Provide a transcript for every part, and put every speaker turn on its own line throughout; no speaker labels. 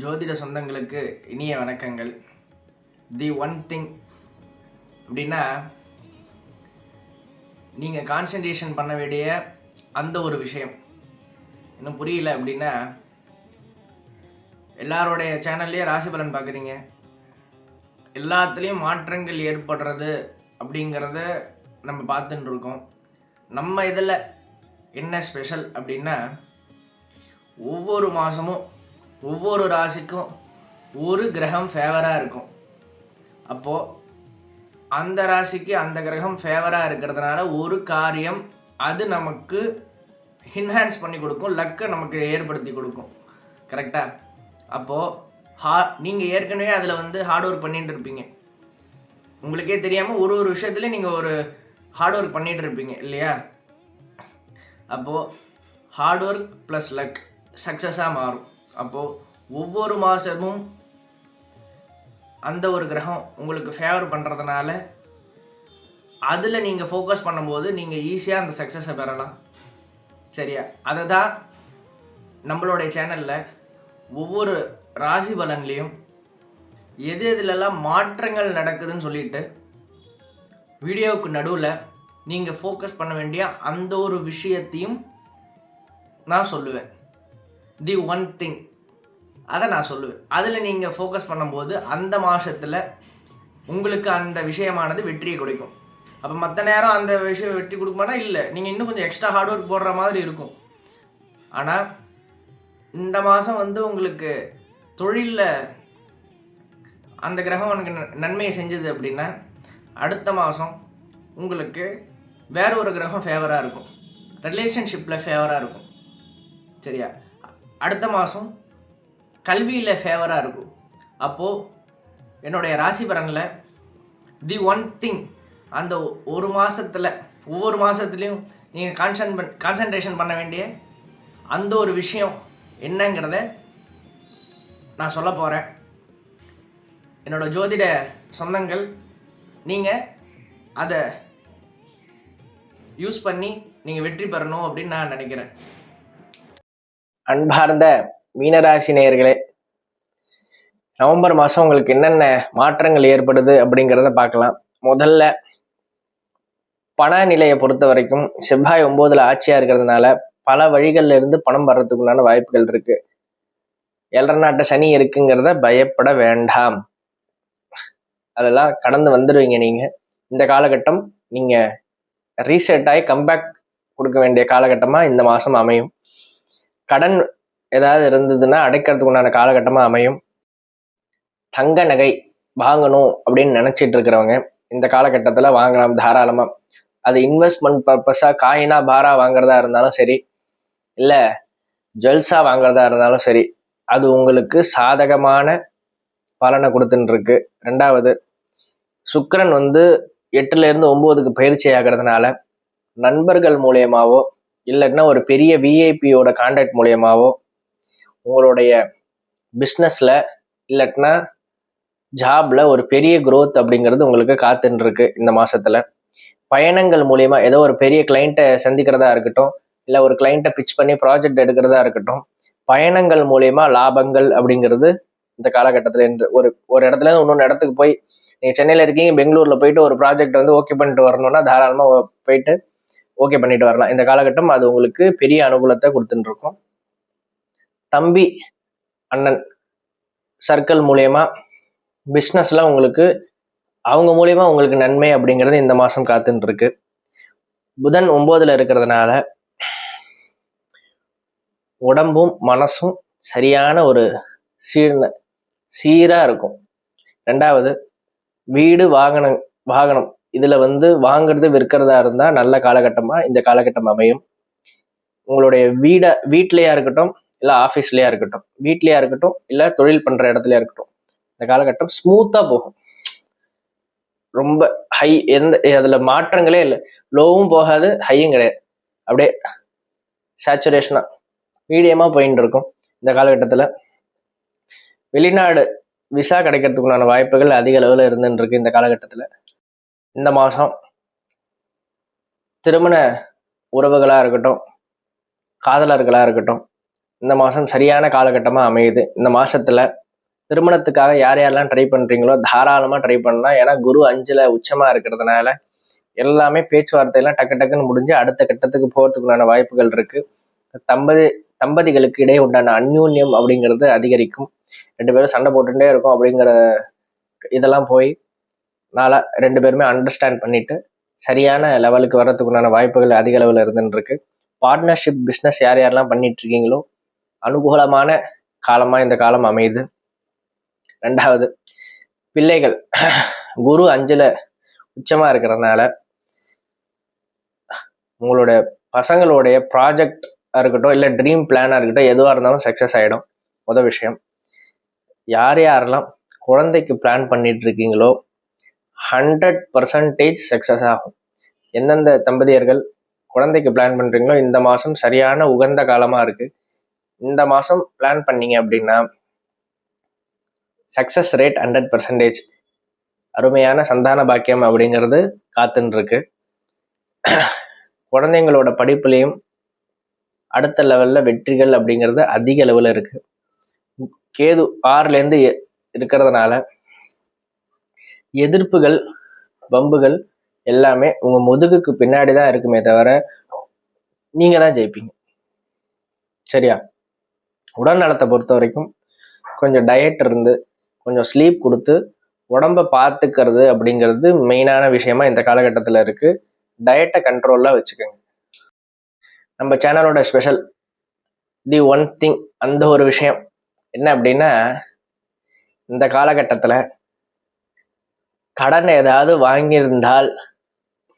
ஜோதிட சொந்தங்களுக்கு இனிய வணக்கங்கள். தி ஒன் திங் அப்படின்னா, நீங்கள் கான்சன்ட்ரேஷன் பண்ண வேண்டிய அந்த ஒரு விஷயம் இன்னும் புரியல அப்படின்னா, எல்லாரோடைய சேனல்லையே ராசி பலன் பார்க்குறீங்க, எல்லாத்துலேயும் மாற்றங்கள் ஏற்படுறது அப்படிங்கிறத நம்ம பார்த்துட்டு இருக்கோம். நம்ம இதில் என்ன ஸ்பெஷல் அப்படின்னா, ஒவ்வொரு மாதமும் ஒவ்வொரு ராசிக்கும் ஒரு கிரகம் ஃபேவராக இருக்கும். அப்போது அந்த ராசிக்கு அந்த கிரகம் ஃபேவராக இருக்கிறதுனால ஒரு காரியம் அது நமக்கு என்ஹான்ஸ் பண்ணி கொடுக்கும், லக்கை நமக்கு ஏற்படுத்தி கொடுக்கும். கரெக்டாக? அப்போது நீங்கள் ஏற்கனவே அதில் ஹார்ட் ஒர்க் பண்ணிட்டு இருப்பீங்க. உங்களுக்கே தெரியாமல் ஒரு ஒரு விஷயத்துலையும் நீங்கள் ஒரு ஹார்ட் ஒர்க் பண்ணிகிட்டு இருப்பீங்க இல்லையா? அப்போது ஹார்ட் ஒர்க் ப்ளஸ் லக் சக்ஸஸாக மாறும். அப்போது ஒவ்வொரு மாதமும் அந்த ஒரு கிரகம் உங்களுக்கு ஃபேவர் பண்ணுறதுனால அதில் நீங்கள் ஃபோக்கஸ் பண்ணும்போது நீங்கள் ஈஸியாக அந்த சக்ஸஸை பெறலாம். சரியா? அதை தான் நம்மளுடைய சேனலில் ஒவ்வொரு ராசி பலன்லேயும் எது எதுலெல்லாம் மாற்றங்கள் நடக்குதுன்னு சொல்லிட்டு வீடியோவுக்கு நடுவில் நீங்கள் ஃபோக்கஸ் பண்ண வேண்டிய அந்த ஒரு விஷயத்தையும் நான் சொல்லுவேன். தி ஒன் திங் அதை நான் சொல்லுவேன். அதில் நீங்கள் ஃபோக்கஸ் பண்ணும்போது அந்த மாதத்தில் உங்களுக்கு அந்த விஷயமானது வெற்றியை கொடுக்கும். அப்போ மற்ற நேரம் அந்த விஷயம் வெற்றி கொடுக்குமானா இல்லை, நீங்கள் இன்னும் கொஞ்சம் எக்ஸ்ட்ரா ஹார்ட் ஒர்க் போடுற மாதிரி இருக்கும். ஆனால் இந்த மாதம் உங்களுக்கு தொழிலில் அந்த கிரகம் உனக்கு நன்மையை செஞ்சது அப்படின்னா, அடுத்த மாதம் உங்களுக்கு வேற ஒரு கிரகம் ஃபேவராக இருக்கும், ரிலேஷன்ஷிப்பில் ஃபேவராக இருக்கும். சரியா? அடுத்த மாதம் கல்வியில் ஃபேவராக இருக்கும். அப்போது என்னுடைய ராசி பலனில் தி ஒன் திங் அந்த ஒரு மாதத்தில் ஒவ்வொரு மாதத்துலேயும் நீங்கள் கான்சன்ட்ரேஷன் பண்ண வேண்டிய அந்த ஒரு விஷயம் என்னங்கிறத நான் சொல்ல போகிறேன். என்னோடய ஜோதிட சொந்தங்கள் நீங்கள் அதை யூஸ் பண்ணி நீங்கள் வெற்றி பெறணும் அப்படின்னு நான் நினைக்கிறேன். அன்பார்ந்த மீனராசி நேயர்களே, நவம்பர் மாதம் உங்களுக்கு என்னென்ன மாற்றங்கள் ஏற்படுது அப்படிங்கிறத பார்க்கலாம். முதல்ல பண நிலையை பொறுத்த வரைக்கும் செவ்வாய் 9ல் ஆட்சியாக இருக்கிறதுனால பல வழிகளில் இருந்து பணம் வர்றதுக்குள்ளான வாய்ப்புகள் இருக்கு. 7 நாட்டு சனி இருக்குங்கிறத பயப்பட வேண்டாம், அதெல்லாம் கடந்து வந்துடுவீங்க. நீங்கள் இந்த காலகட்டம் நீங்கள் ரீசெட் ஆகி கம்பேக் கொடுக்க வேண்டிய காலகட்டமாக இந்த மாதம் அமையும். கடன் ஏதாவது இருந்ததுன்னா அடைக்கிறதுக்கு உண்டான காலகட்டமாக அமையும். தங்க நகை வாங்கணும் அப்படின்னு நினச்சிட்டு இருக்கிறவங்க இந்த காலகட்டத்தில் வாங்கலாம் தாராளமாக. அது இன்வெஸ்ட்மெண்ட் பர்பஸாக காயினா பாரா வாங்குறதா இருந்தாலும் சரி, இல்லை ஜுவல்ஸாக வாங்குறதா இருந்தாலும் சரி, அது உங்களுக்கு சாதகமான பலனை கொடுத்துட்டு இருக்கு. ரெண்டாவது, சுக்கிரன் 8லேருந்து 9க்கு பயிற்சி ஆகிறதுனால நண்பர்கள் மூலியமாவோ இல்லைன்னா ஒரு பெரிய விஐபியோட கான்டாக்ட் மூலியமாவோ உங்களுடைய பிஸ்னஸில் இல்லைன்னா ஜாப்ல ஒரு பெரிய growth அப்படிங்கிறது உங்களுக்கு காத்துன்னு இருக்கு. இந்த மாசத்துல பயணங்கள் மூலியமா ஏதோ ஒரு பெரிய கிளைண்ட்டை சந்திக்கிறதா இருக்கட்டும், இல்லை ஒரு கிளைண்ட்டை பிச் பண்ணி ப்ராஜெக்ட் எடுக்கிறதா இருக்கட்டும், பயணங்கள் மூலியமா லாபங்கள் அப்படிங்கிறது இந்த காலகட்டத்தில் இருந்து ஒரு இடத்துல இருந்து இன்னொன்று இடத்துக்கு போய், நீங்கள் சென்னையில் இருக்கீங்க, பெங்களூர்ல போயிட்டு ஒரு ப்ராஜெக்ட் ஓகே பண்ணிட்டு வரணும்னா தாராளமாக போயிட்டு ஓகே பண்ணிட்டு வரலாம். இந்த காலகட்டம் அது உங்களுக்கு பெரிய அனுகூலத்தை கொடுத்துட்டு இருக்கும். தம்பி அண்ணன் சர்க்கிள் மூலியமா பிஸ்னஸ்லாம் உங்களுக்கு அவங்க மூலியமா உங்களுக்கு நன்மை அப்படிங்கிறது இந்த மாதம் காத்துட்டு இருக்கு. புதன் 9ல் இருக்கிறதுனால உடம்பும் மனசும் சரியான ஒரு சீராக இருக்கும். ரெண்டாவது, வீடு வாகனம் இதில் வாங்குறது விற்கிறதா இருந்தால் நல்ல காலகட்டமாக இந்த காலகட்டம் அமையும். உங்களுடைய வீட்லையா இருக்கட்டும், இல்லை ஆஃபீஸ்லையா இருக்கட்டும், வீட்லையா இருக்கட்டும், இல்லை தொழில் பண்ணுற இடத்துலையா இருக்கட்டும், இந்த காலகட்டம் ஸ்மூத்தாக போகும். ரொம்ப ஹை அதில் மாற்றங்களே இல்லை, லோவும் போகாது ஹையும் கிடையாது, அப்படியே சேச்சுரேஷனாக மீடியமாக போயின்னு இருக்கும். இந்த காலகட்டத்தில் வெளிநாடு விசா கிடைக்கிறதுக்குண்டான வாய்ப்புகள் அதிக அளவில் இருந்துன்னு இருக்கு. இந்த காலகட்டத்தில் இந்த மாதம் திருமண உறவுகளாக இருக்கட்டும், காதலர்களாக இருக்கட்டும், இந்த மாதம் சரியான காலகட்டமாக அமையுது. இந்த மாதத்தில் திருமணத்துக்காக யார் யாரெல்லாம் ட்ரை பண்ணுறீங்களோ தாராளமாக ட்ரை பண்ணலாம். ஏன்னா குரு 5ல் உச்சமாக இருக்கிறதுனால எல்லாமே பேச்சுவார்த்தையெல்லாம் டக்கு டக்குன்னு முடிஞ்சு அடுத்த கட்டத்துக்கு போகிறதுக்குண்டான வாய்ப்புகள் இருக்குது. தம்பதிகளுக்கு இடையே உண்டான அந்யூன்யம் அப்படிங்கிறது அதிகரிக்கும். 2 பேரும் சண்டை போட்டுட்டே இருக்கும் அப்படிங்கிற இதெல்லாம் போய் 2 பேருமே அண்டர்ஸ்டாண்ட் பண்ணிட்டு சரியான லெவலுக்கு வர்றதுக்குண்டான வாய்ப்புகள் அதிக அளவில் இருந்துருக்கு. பார்ட்னர்ஷிப் பிஸ்னஸ் யார் யாரெல்லாம் பண்ணிட்டு இருக்கீங்களோ அனுகூலமான காலமாக இந்த காலம் அமையுது. 2வது, பிள்ளைகள் குரு 5ல் உச்சமாக இருக்கிறதுனால உங்களுடைய பசங்களுடைய ப்ராஜெக்ட் இருக்கட்டும் இல்லை ட்ரீம் பிளானாக இருக்கட்டும் எதுவாக இருந்தாலும் சக்ஸஸ் ஆகிடும். முதல் விஷயம், யார் யாரெல்லாம் குழந்தைக்கு பிளான் பண்ணிட்டு இருக்கீங்களோ 100% சக்ஸஸ் ஆகும். எந்தெந்த தம்பதியர்கள் குழந்தைக்கு பிளான் பண்ணுறீங்களோ இந்த மாதம் சரியான உகந்த காலமாக இருக்குது. இந்த மாதம் பிளான் பண்ணீங்க அப்படின்னா சக்ஸஸ் ரேட் 100%. அருமையான சந்தான பாக்கியம் அப்படிங்கிறது காத்துன்னு இருக்கு. குழந்தைங்களோட படிப்புலையும் அடுத்த லெவலில் வெற்றிகள் அப்படிங்கிறது அதிக லெவலில் இருக்குது. கேது 6லேருந்து இருக்கிறதுனால எதிர்ப்புகள் வம்புகள் எல்லாமே உங்கள் முதுகுக்கு பின்னாடி தான் இருக்குமே தவிர நீங்கள் தான் ஜெயிப்பீங்க. சரியா? உடல் நலத்தை பொறுத்த வரைக்கும் கொஞ்சம் டயட் இருந்து கொஞ்சம் ஸ்லீப் கொடுத்து உடம்பை பார்த்துக்கிறது அப்படிங்கிறது மெயினான விஷயமா இந்த காலகட்டத்தில் இருக்குது. டயட்டை கண்ட்ரோலாக வச்சுக்கோங்க. நம்ம சேனலோட ஸ்பெஷல் தி ஒன் திங், அந்த ஒரு விஷயம் என்ன அப்படின்னா, இந்த காலகட்டத்தில் கடன் ஏதாவது வாங்கியிருந்தால்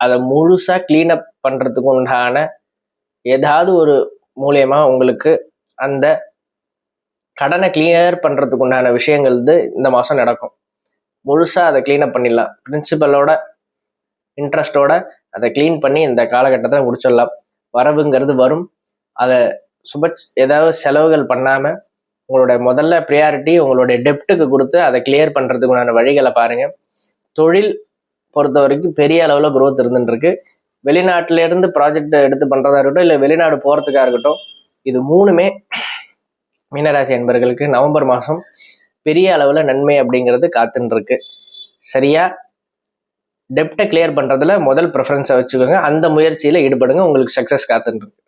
அதை முழுசாக கிளீனப் பண்ணுறதுக்கு உண்டான ஏதாவது ஒரு மூலியமா உங்களுக்கு அந்த கடனை கிளியர் பண்ணுறதுக்கு உண்டான விஷயங்கள் இந்த மாதம் நடக்கும். முழுசாக அதை கிளீனப் பண்ணிடலாம். பிரின்சிபலோட இன்ட்ரெஸ்டோட அதை கிளீன் பண்ணி இந்த காலகட்டத்தில் முடிச்சிடலாம். வரவுங்கிறது வரும். அதை ஏதாவது செலவுகள் பண்ணாமல் உங்களுடைய முதல்ல ப்ரியாரிட்டி உங்களுடைய டெப்ட்டுக்கு கொடுத்து அதை கிளியர் பண்ணுறதுக்குண்டான வழிகளை பாருங்கள். தொழில் பொறுத்த வரைக்கும் பெரிய அளவில் growth இருந்துருக்கு. வெளிநாட்டிலேருந்து ப்ராஜெக்ட் எடுத்து பண்ணுறதா இருக்கட்டும் இல்லை வெளிநாடு போகிறதுக்காக இருக்கட்டும், இது 3மே மீனராசி என்பர்களுக்கு நவம்பர் மாதம் பெரிய அளவில் நன்மை அப்படிங்கிறது காத்துன்னு இருக்கு. சரியா? டெப்டை கிளியர் பண்ணுறதுல முதல் ப்ரிஃபரன்ஸை வச்சுக்கோங்க. அந்த முயற்சியில் ஈடுபடுங்க. உங்களுக்கு சக்ஸஸ் காத்துன்னு இருக்கு.